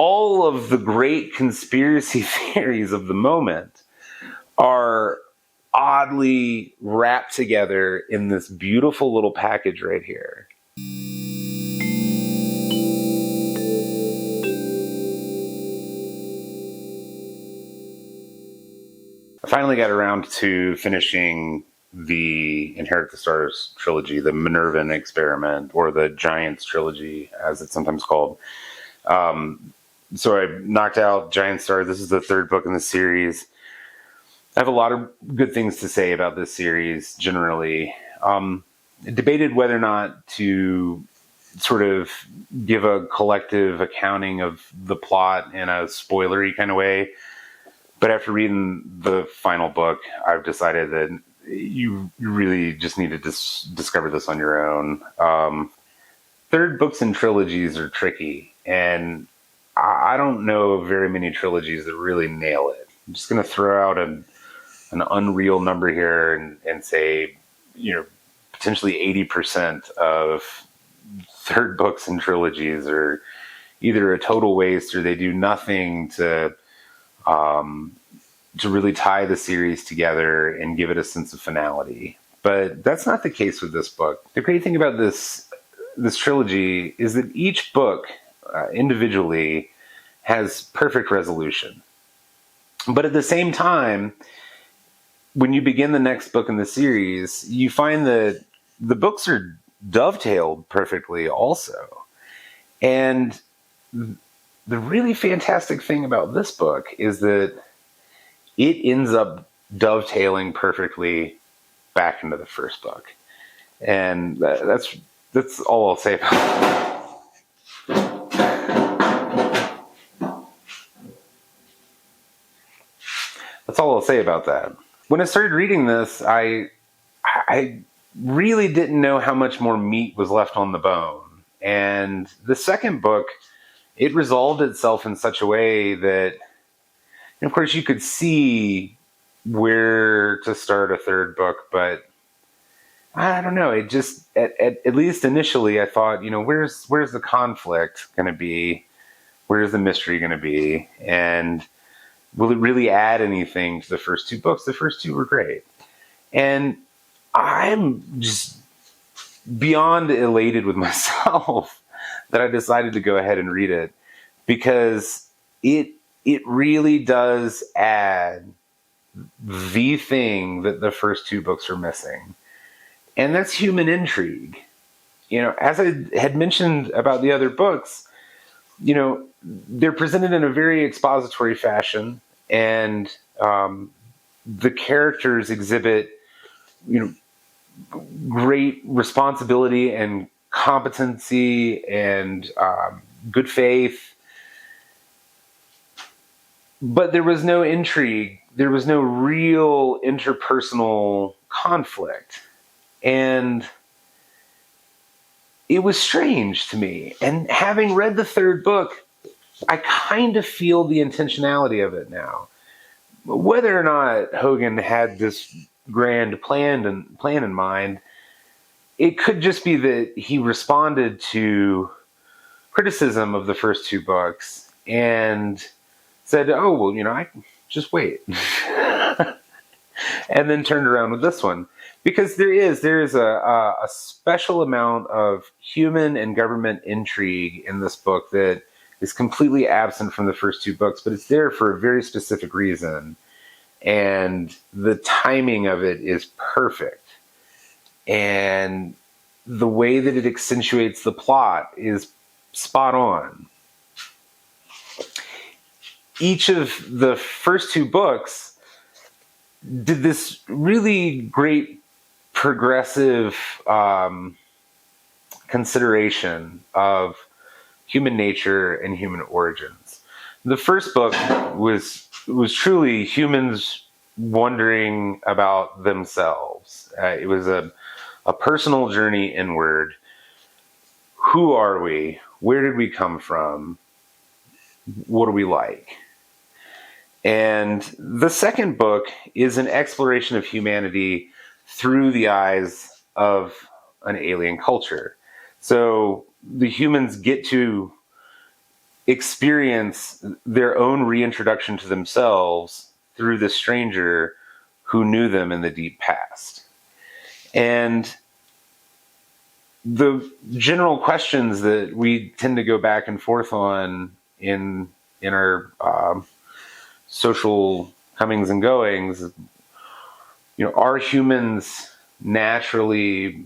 all of the great conspiracy theories of the moment are oddly wrapped together in this beautiful little package right here. I finally got around to finishing the Inherit the Stars trilogy, the Minervan Experiment, or the Giants trilogy, as it's sometimes called. So I knocked out Giant Star. This is the third book in the series. I have a lot of good things to say about this series, generally. Debated whether or not to sort of give a collective accounting of the plot in a spoilery kind of way. But after reading the final book, I've decided that you really just need to discover this on your own. Third books and trilogies are tricky, and I don't know of very many trilogies that really nail it. I'm just going to throw out an unreal number here and say, potentially 80% of third books and trilogies are either a total waste or they do nothing to really tie the series together and give it a sense of finality. But that's not the case with this book. The great thing about this trilogy is that each book individually has perfect resolution. But at the same time, when you begin the next book in the series, you find that the books are dovetailed perfectly also. And the really fantastic thing about this book is that it ends up dovetailing perfectly back into the first book. And that's all I'll say about it. That's all I'll say about that. When I started reading this, I really didn't know how much more meat was left on the bone. And the second book, it resolved itself in such a way that, and of course, you could see where to start a third book, but I don't know. It just, at least initially, I thought, where's the conflict going to be? Where's the mystery going to be? And will it really add anything to the first two books? The first two were great. And I'm just beyond elated with myself that I decided to go ahead and read it, because it really does add the thing that the first two books are missing. And that's human intrigue. As I had mentioned about the other books, they're presented in a very expository fashion, and the characters exhibit, great responsibility and competency and good faith. But there was no intrigue. There was no real interpersonal conflict. And it was strange to me. And having read the third book, I kind of feel the intentionality of it now. Whether or not Hogan had this grand plan in mind, it could just be that he responded to criticism of the first two books and said, oh, well, I just wait. And then turned around with this one. Because there is a special amount of human and government intrigue in this book that is completely absent from the first two books, but it's there for a very specific reason. And the timing of it is perfect. And the way that it accentuates the plot is spot on. Each of the first two books did this really great progressive consideration of human nature and human origins. The first book was truly humans wondering about themselves. It was a personal journey inward. Who are we? Where did we come from? What are we like? And the second book is an exploration of humanity through the eyes of an alien culture. So the humans get to experience their own reintroduction to themselves through the stranger who knew them in the deep past. And the general questions that we tend to go back and forth on in our social comings and goings, are humans naturally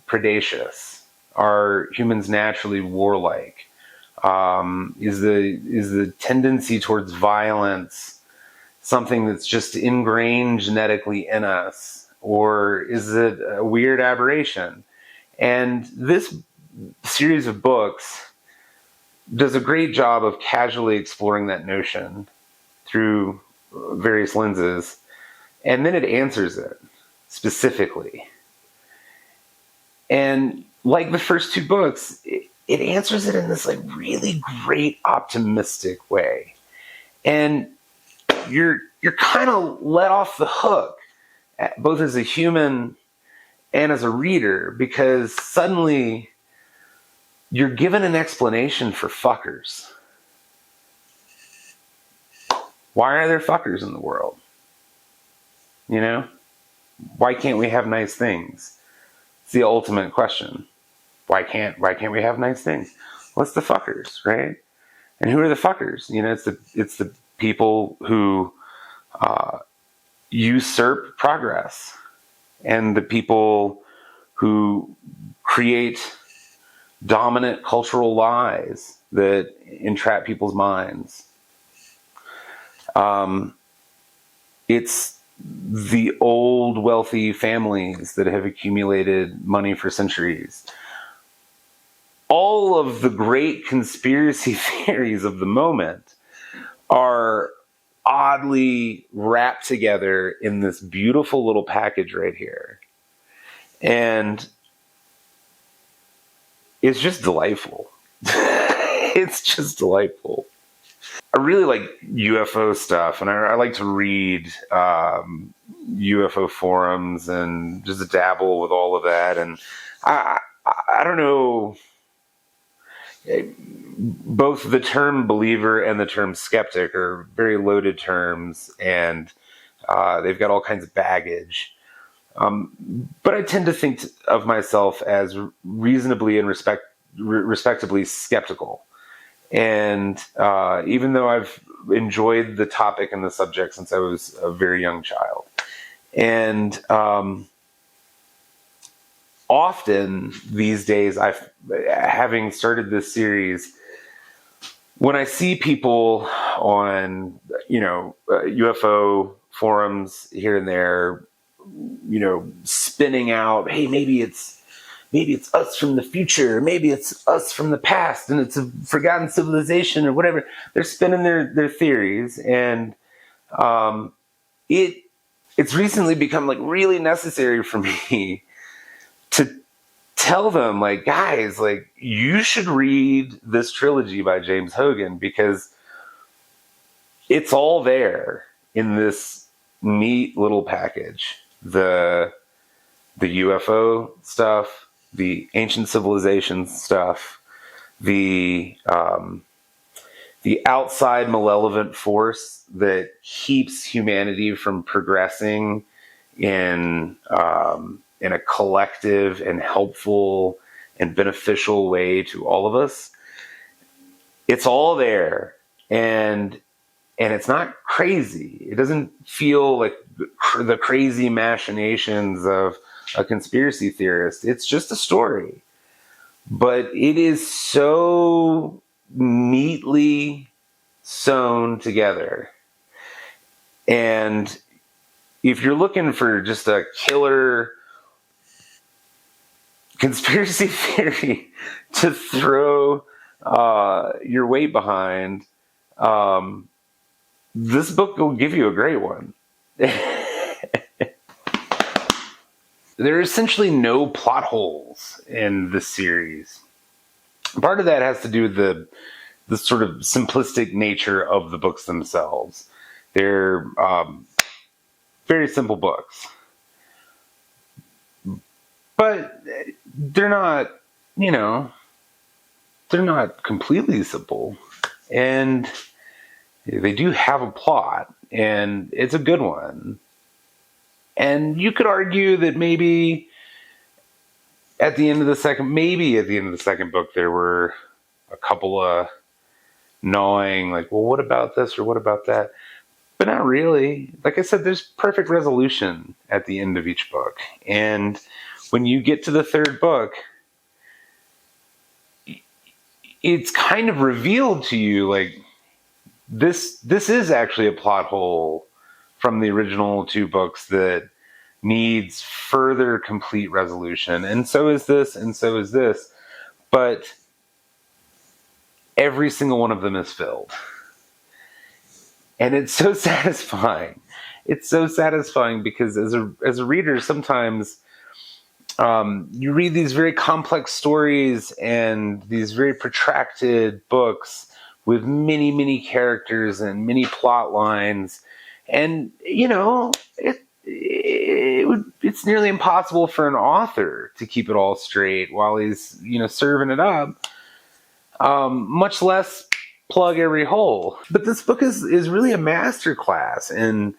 predacious? Are humans naturally warlike? Is the tendency towards violence something that's just ingrained genetically in us, or is it a weird aberration? And this series of books does a great job of casually exploring that notion through various lenses, and then it answers it specifically. And like the first two books, it answers it in this like really great optimistic way. And you're kind of let off the hook, both as a human and as a reader, because suddenly you're given an explanation for fuckers. Why are there fuckers in the world? Why can't we have nice things? It's the ultimate question. Why can't we have nice things? What's the fuckers, right? And who are the fuckers? It's the people who usurp progress, and the people who create dominant cultural lies that entrap people's minds. It's the old wealthy families that have accumulated money for centuries. All of the great conspiracy theories of the moment are oddly wrapped together in this beautiful little package right here. And it's just delightful. It's just delightful. I really like UFO stuff, and I like to read UFO forums and just dabble with all of that. And I don't know, both the term believer and the term skeptic are very loaded terms, and they've got all kinds of baggage. But I tend to think of myself as reasonably and respectably skeptical. And even though I've enjoyed the topic and the subject since I was a very young child, and often these days, having started this series, when I see people on UFO forums here and there, spinning out, hey, maybe it's us from the future, maybe it's us from the past, and it's a forgotten civilization or whatever. They're spinning their theories, and it's recently become like really necessary for me to tell them, like, guys, like, you should read this trilogy by James Hogan, because it's all there in this neat little package. The UFO stuff, the ancient civilization stuff, the outside malevolent force that keeps humanity from progressing in a collective and helpful and beneficial way to all of us. It's all there, and it's not crazy. It doesn't feel like the crazy machinations of a conspiracy theorist. It's just a story, but it is so neatly sewn together. And if you're looking for just a killer conspiracy theory to throw your weight behind, this book will give you a great one. There are essentially no plot holes in this series. Part of that has to do with the sort of simplistic nature of the books themselves. They're very simple books. But they're not, they're not completely simple. And they do have a plot, and it's a good one. And you could argue that maybe at the end of the second book, there were a couple of gnawing, like, well, what about this or what about that? But not really. Like I said, there's perfect resolution at the end of each book. And when you get to the third book, it's kind of revealed to you, like, this is actually a plot hole from the original two books that needs further complete resolution. And so is this, and so is this. But every single one of them is filled. And it's so satisfying. It's so satisfying because as a reader, sometimes you read these very complex stories and these very protracted books with many, many characters and many plot lines. And, it's nearly impossible for an author to keep it all straight while he's, serving it up, much less plug every hole. But this book is really a masterclass in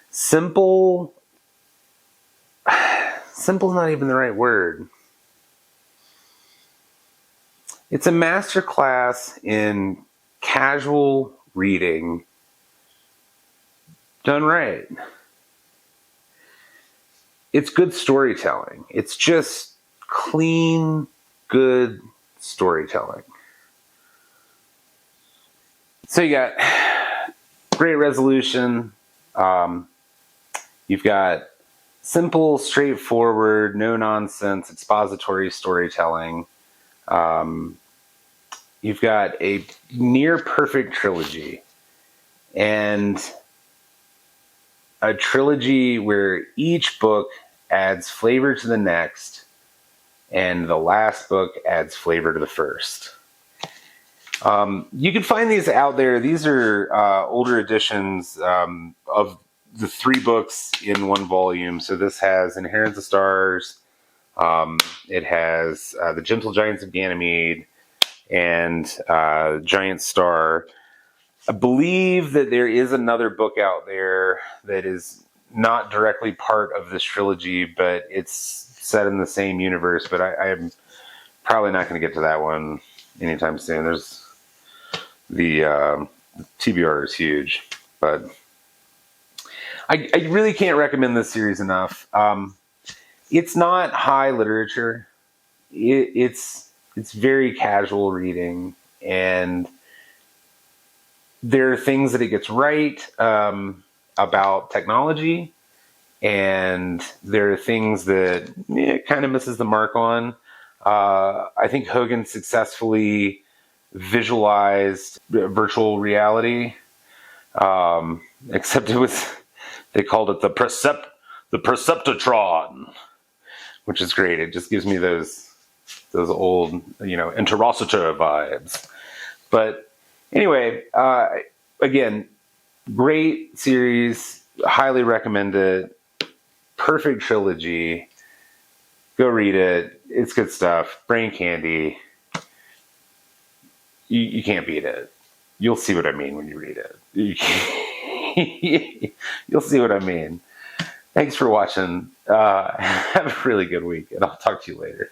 simple is not even the right word. It's a masterclass in casual reading done right. It's good storytelling. It's just clean, good storytelling. So you got great resolution. You've got simple, straightforward, no-nonsense, expository storytelling. You've got a near-perfect trilogy. And a trilogy where each book adds flavor to the next, and the last book adds flavor to the first. You can find these out there. These are older editions of the 3 books in one volume. So this has Inheritance of Stars. It has The Gentle Giants of Ganymede and Giant Star. I believe that there is another book out there that is not directly part of this trilogy, but it's set in the same universe. But I'm probably not going to get to that one anytime soon. There's the TBR is huge, but I really can't recommend this series enough. It's not high literature. It's very casual reading, and there are things that it gets right about technology, and there are things that it kind of misses the mark on. I think Hogan successfully visualized virtual reality, except they called it the Perceptotron, which is great. It just gives me those old, Interocitor vibes. But anyway, again, great series, highly recommend it. Perfect trilogy. Go read it. It's good stuff. Brain candy. You can't beat it. You'll see what I mean when you read it. You'll see what I mean. Thanks for watching. Have a really good week, and I'll talk to you later.